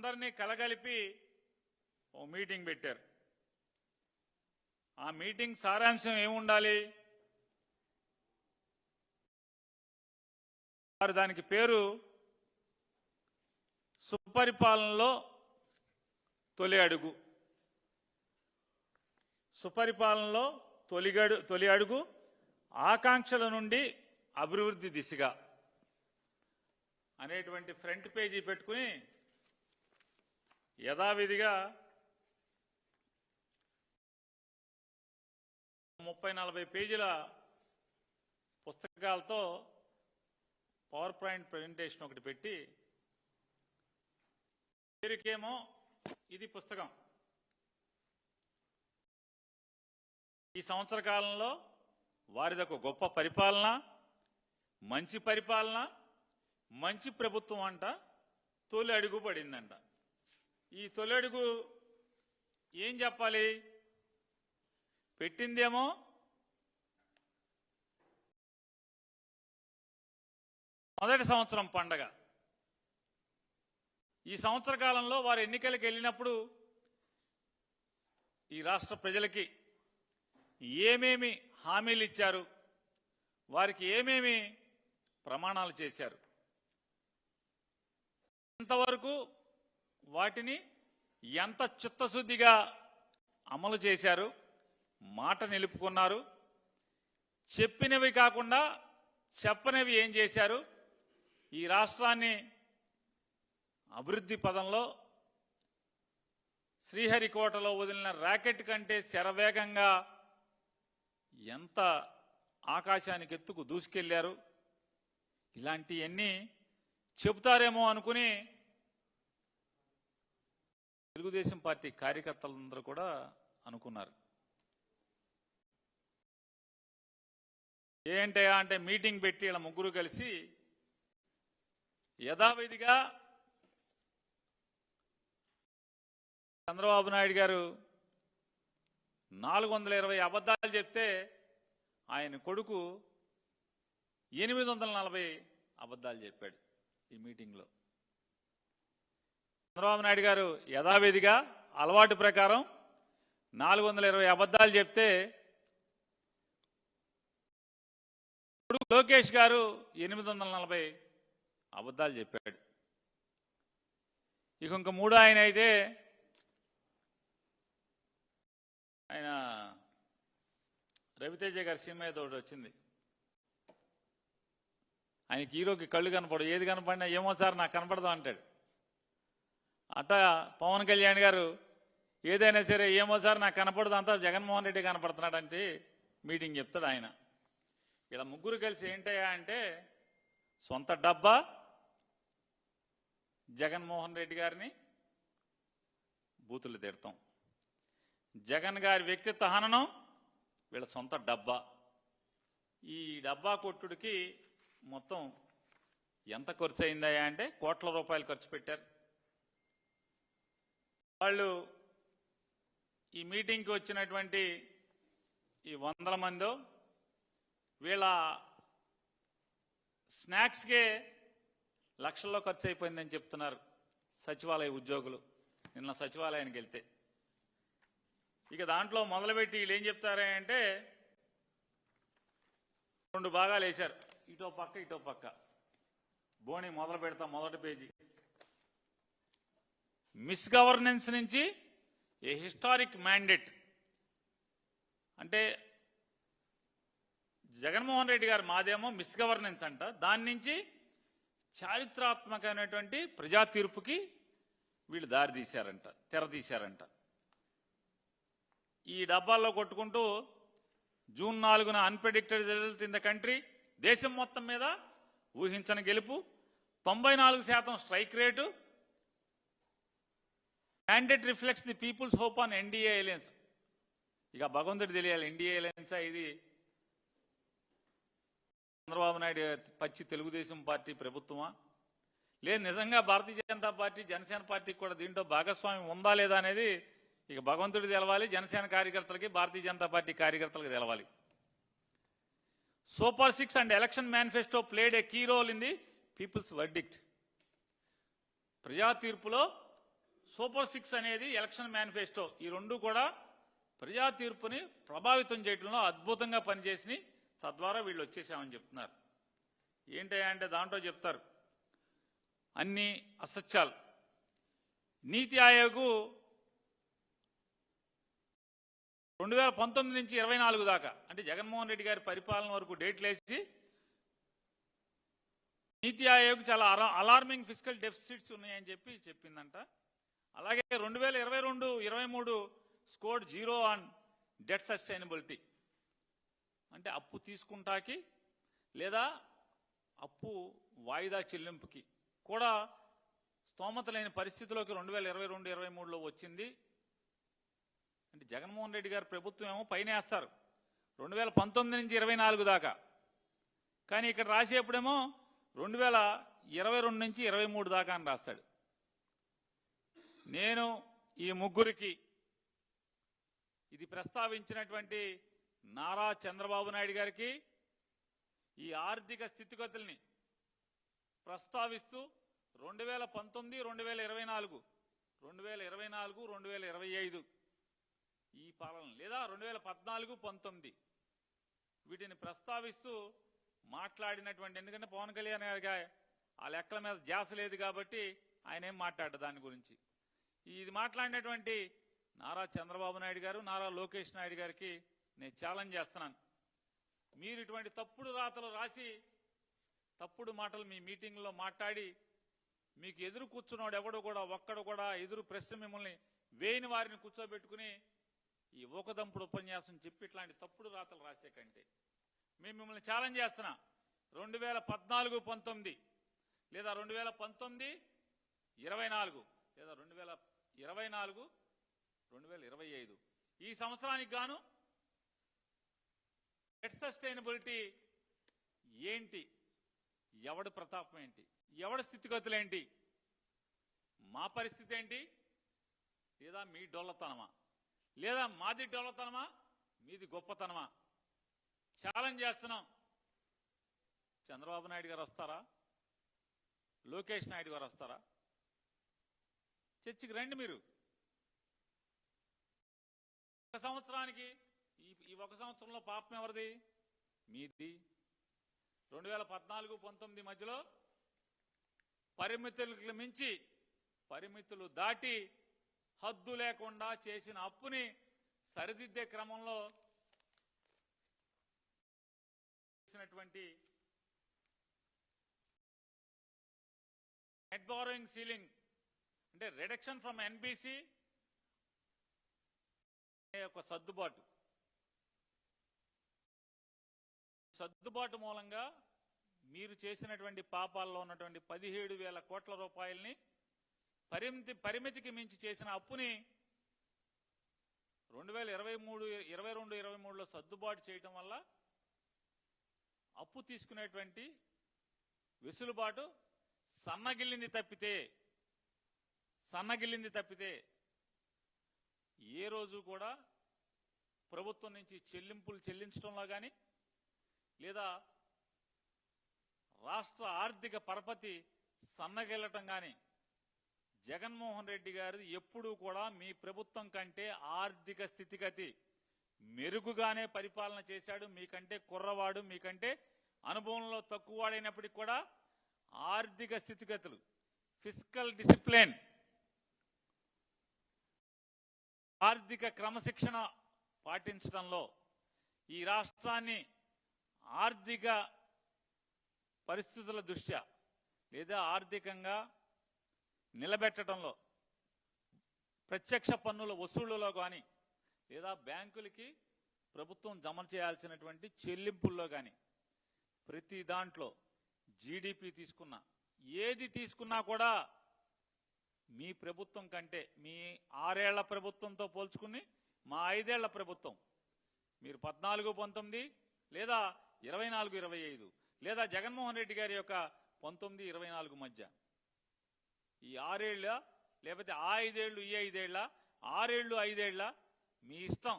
అందరినీ కలగలిపి ఓ మీటింగ్ పెట్టారు. ఆ మీటింగ్ సారాంశం ఏముండాలి? వారు దానికి పేరు సుపరిపాలనలో తొలి అడుగు. సుపరిపాలనలో తొలి అడుగు, ఆకాంక్షల నుండి అభివృద్ధి దిశగా అనేటువంటి ఫ్రంట్ పేజీ పెట్టుకుని యథావిధిగా 30-40 పేజీల పుస్తకాలతో పవర్ పాయింట్ ప్రెజెంటేషన్ ఒకటి పెట్టి, పేరుకేమో ఇది పుస్తకం, ఈ సంవత్సర కాలంలో వారిదొక గొప్ప పరిపాలన, మంచి పరిపాలన, మంచి ప్రభుత్వం అంట తొలి అడుగు పడిందంట. ఈ తొలి అడుగు ఏం చెప్పాలి? పెట్టిందేమో మొదటి సంవత్సరం పండగ. ఈ సంవత్సర కాలంలో వారు ఎన్నికలకు వెళ్ళినప్పుడు ఈ రాష్ట్ర ప్రజలకి ఏమేమి హామీలు ఇచ్చారు, వారికి ఏమేమి ప్రమాణాలు చేశారు, ఎంతవరకు వాటిని ఎంత చిత్తశుద్ధిగా అమలు చేశారు, మాట నిలుపుకున్నారు, చెప్పినవి కాకుండా చెప్పనివి ఏం చేశారు, ఈ రాష్ట్రాన్ని అభివృద్ధి పదంలో శ్రీహరికోటలో వదిలిన రాకెట్ కంటే శరవేగంగా ఎంత ఆకాశానికి ఎత్తుకు దూసుకెళ్లారు, ఇలాంటివన్నీ చెబుతారేమో అనుకుని తెలుగుదేశం పార్టీ కార్యకర్తలందరూ కూడా అనుకున్నారు. ఏంటయా అంటే మీటింగ్ పెట్టి ఇలా ముగ్గురు కలిసి యథావిధిగా చంద్రబాబు నాయుడు గారు 420 అబద్ధాలు చెప్తే ఆయన కొడుకు 840 అబద్ధాలు చెప్పాడు ఈ మీటింగ్లో. చంద్రబాబు నాయుడు గారు యథావిధిగా అలవాటు ప్రకారం 420 అబద్ధాలు చెప్తే కొడుకు లోకేష్ గారు 840 అబద్ధాలు చెప్పాడు. ఇంక మూడో ఆయన అయితే ఆయన రవితేజ గారి సినిమా ఏదో ఒకటి వచ్చింది, ఆయనకి హీరోకి కళ్ళు కనపడవు, ఏది కనపడినా ఏమో సార్ నాకు కనపడదాం అంటాడు. అట్ట పవన్ కళ్యాణ్ గారు ఏదైనా సరే ఏమో సార్ నాకు కనపడదు, అంతా జగన్మోహన్ రెడ్డి కనపడుతున్నాడు అంటే మీటింగ్ చెప్తాడు ఆయన. ఇలా ముగ్గురు కలిసి ఏంటయ్యా అంటే సొంత డబ్బా జగన్మోహన్ రెడ్డి గారిని బూతులు తిడతాం, జగన్ గారి వ్యక్తిత్వ హననం వీళ్ళ సొంత డబ్బా. ఈ డబ్బా కొట్టుడికి మొత్తం ఎంత ఖర్చు అయిందయ్యా అంటే కోట్ల రూపాయలు ఖర్చు పెట్టారు. వాళ్ళు ఈ మీటింగ్కి వచ్చినటువంటి ఈ 100 మందో వీళ్ళ స్నాక్స్కే లక్షల్లో ఖర్చు అయిపోయిందని చెప్తున్నారు సచివాలయ ఉద్యోగులు. నిన్న సచివాలయానికి వెళ్తే ఇక దాంట్లో మొదలుపెట్టి వీళ్ళు ఏం చెప్తారంటే 2 భాగాలు వేశారు, ఇటో పక్క. బోని మొదలు పెడతాం. మొదటి పేజీ మిస్ గవర్నెన్స్ నుంచి ఏ హిస్టారిక్ మ్యాండేట్ అంటే జగన్మోహన్ రెడ్డి గారు మాదేమో మిస్ గవర్నెన్స్ అంట, దాని నుంచి చారిత్రాత్మకమైనటువంటి ప్రజా తీర్పుకి వీళ్ళు తెరదీశారంట. ఈ డబ్బాల్లో కొట్టుకుంటూ జూన్ 4న unpredicted result in the country, దేశం మొత్తం మీద ఊహించని గెలుపు, 94% strike rate, mandate reflects the people's hope on NDA alliance. ఇక భగవంతుడు తెలియాలి ఎన్డీఏ అలయన్సా ఇది చంద్రబాబు నాయుడు పచ్చి తెలుగుదేశం పార్టీ ప్రభుత్వమా, లేదు నిజంగా భారతీయ జనతా పార్టీ జనసేన పార్టీకి కూడా దీంట్లో భాగస్వామ్యం ఉందా లేదా అనేది ఇక భగవంతుడికి తెలవాలి, జనసేన కార్యకర్తలకి భారతీయ జనతా పార్టీ కార్యకర్తలకు తెలవాలి. Super 6 and election manifesto played a key role in the people's verdict. ప్రజా తీర్పులో సూపర్ 6 అనేది ఎలక్షన్ మేనిఫెస్టో, ఈ రెండు కూడా ప్రజా తీర్పుని ప్రభావితం చేయడంలో అద్భుతంగా పనిచేసి తద్వారా వీళ్ళు వచ్చేసామని చెప్తున్నారు. ఏంటయ్యా అంటే దాంట్లో చెప్తారు అన్ని అసత్యాలు. నీతి ఆయోగ్ 2019 నుంచి 24 దాకా అంటే జగన్మోహన్ రెడ్డి గారి పరిపాలన వరకు డేట్లు వేసి నీతి ఆయోగ్ చాలా అలార్మింగ్ ఫిజికల్ డెఫిసిట్స్ ఉన్నాయని చెప్పిందంట. అలాగే 2022-23 స్కోర్డ్ 0 ఆన్ డెట్ సస్టైనబిలిటీ, అంటే అప్పు తీసుకుంటాకి లేదా అప్పు వాయిదా చెల్లింపుకి కూడా స్తోమత లేని పరిస్థితిలోకి 2022-23లో వచ్చింది. అంటే జగన్మోహన్ రెడ్డి గారి ప్రభుత్వం ఏమో పైన వేస్తారు 2019 నుంచి 24 దాకా, కానీ ఇక్కడ రాసేప్పుడేమో 2022 నుంచి 23 దాకా అని రాస్తాడు. నేను ఈ ముగ్గురికి ఇది ప్రస్తావించినటువంటి నారా చంద్రబాబు నాయుడు గారికి ఈ ఆర్థిక స్థితిగతుల్ని ప్రస్తావిస్తూ 2019, 2024, 2025 ఈ పాలన లేదా 2014-19 వీటిని ప్రస్తావిస్తూ మాట్లాడినటువంటి, ఎందుకంటే పవన్ కళ్యాణ్ గారికి ఆ లెక్కల మీద ధ్యాస లేదు కాబట్టి ఆయన ఏం మాట్లాడారు దాని గురించి. ఇది మాట్లాడినటువంటి నారా చంద్రబాబు నాయుడు గారు, నారా లోకేష్ నాయుడు గారికి నేను ఛాలెంజ్ చేస్తున్నాను. మీరు ఇటువంటి తప్పుడు రాతలు రాసి తప్పుడు మాటలు మీ మీటింగ్లో మాట్లాడి మీకు ఎదురు కూర్చున్నాడు ఎవడు కూడా ఒక్కడు కూడా ఎదురు ప్రశ్న మిమ్మల్ని వేయని వారిని కూర్చోబెట్టుకుని ఈ ఊకదంపుడు ఉపన్యాసం చెప్పి ఇట్లాంటి తప్పుడు రాతలు రాసే కంటే మేము మిమ్మల్ని ఛాలెంజ్ చేస్తున్నా. 2014-19 లేదా 2019-24 లేదా 2024-2025 ఈ సంవత్సరానికి గాను డెట్ సస్టైనబిలిటీ ఏంటి, ఎవడి ప్రతాపం ఏంటి, ఎవడి స్థితిగతులేంటి, మా పరిస్థితి ఏంటి, లేదా మీ డొల్లతనమా, లేదా మాది డొల్లతనమా, మీది గొప్పతనమా ఛాలెంజ్ చేస్తున్నాం. చంద్రబాబు నాయుడు గారు వస్తారా, లోకేష్ నాయుడు గారు వస్తారా, చర్చకి రండి. మీరు ఒక సంవత్సరానికి ఈ ఒక సంవత్సరంలో పాపం ఎవరిది, మీది. 2014-19 మధ్యలో పరిమితులకు మించి పరిమితులు దాటి హద్దు లేకుండా చేసిన అప్పుని సరిదిద్దే క్రమంలో చేసినటువంటి నెట్ బారోయింగ్ సీలింగ్ అంటే రిడక్షన్ ఫ్రమ్ ఎన్బిసి ఒక సర్దుబాటు మూలంగా మీరు చేసినటువంటి పాపాల్లో ఉన్నటువంటి 17,000 కోట్ల రూపాయలని పరిమితికి మించి చేసిన అప్పుని 2022-23లో సర్దుబాటు చేయటం వల్ల అప్పు తీసుకునేటువంటి వెసులుబాటు సన్నగిల్లింది తప్పితే ఏ రోజు కూడా ప్రభుత్వం నుంచి చెల్లింపులు చెల్లించడంలో కానీ లేదా రాష్ట్ర ఆర్థిక పరపతి సన్నగిల్లటం కానీ జగన్మోహన్ రెడ్డి గారు ఎప్పుడూ కూడా మీ ప్రభుత్వం కంటే ఆర్థిక స్థితిగతి మెరుగుగానే పరిపాలన చేశాడు. మీకంటే కుర్రవాడు, మీకంటే అనుభవంలో తక్కువవాడైనప్పటికీ కూడా ఆర్థిక స్థితిగతులు, ఫిస్కల్ డిసిప్లిన్, ఆర్థిక క్రమశిక్షణ పాటించడంలో ఈ రాష్ట్రాన్ని ఆర్థిక పరిస్థితుల దృష్ట్యా లేదా ఆర్థికంగా నిలబెట్టడంలో ప్రత్యక్ష పన్నుల వసూళ్లలో కానీ లేదా బ్యాంకులకి ప్రభుత్వం జమ చేయాల్సినటువంటి చెల్లింపుల్లో కానీ ప్రతి దాంట్లో జీడిపి తీసుకున్నా ఏది తీసుకున్నా కూడా మీ ప్రభుత్వం కంటే మీ 6 ఏళ్ల ప్రభుత్వంతో పోల్చుకుని మా 5 ఏళ్ల ప్రభుత్వం మీరు 14-19 లేదా 24-25 లేదా జగన్మోహన్ రెడ్డి గారి యొక్క 19-24 మధ్య ఈ 6 ఏళ్ళ లేకపోతే ఆ 5 ఏళ్ళు ఈ 5 ఏళ్ళ 6 ఏళ్ళు 5 ఏళ్ళ మీ ఇష్టం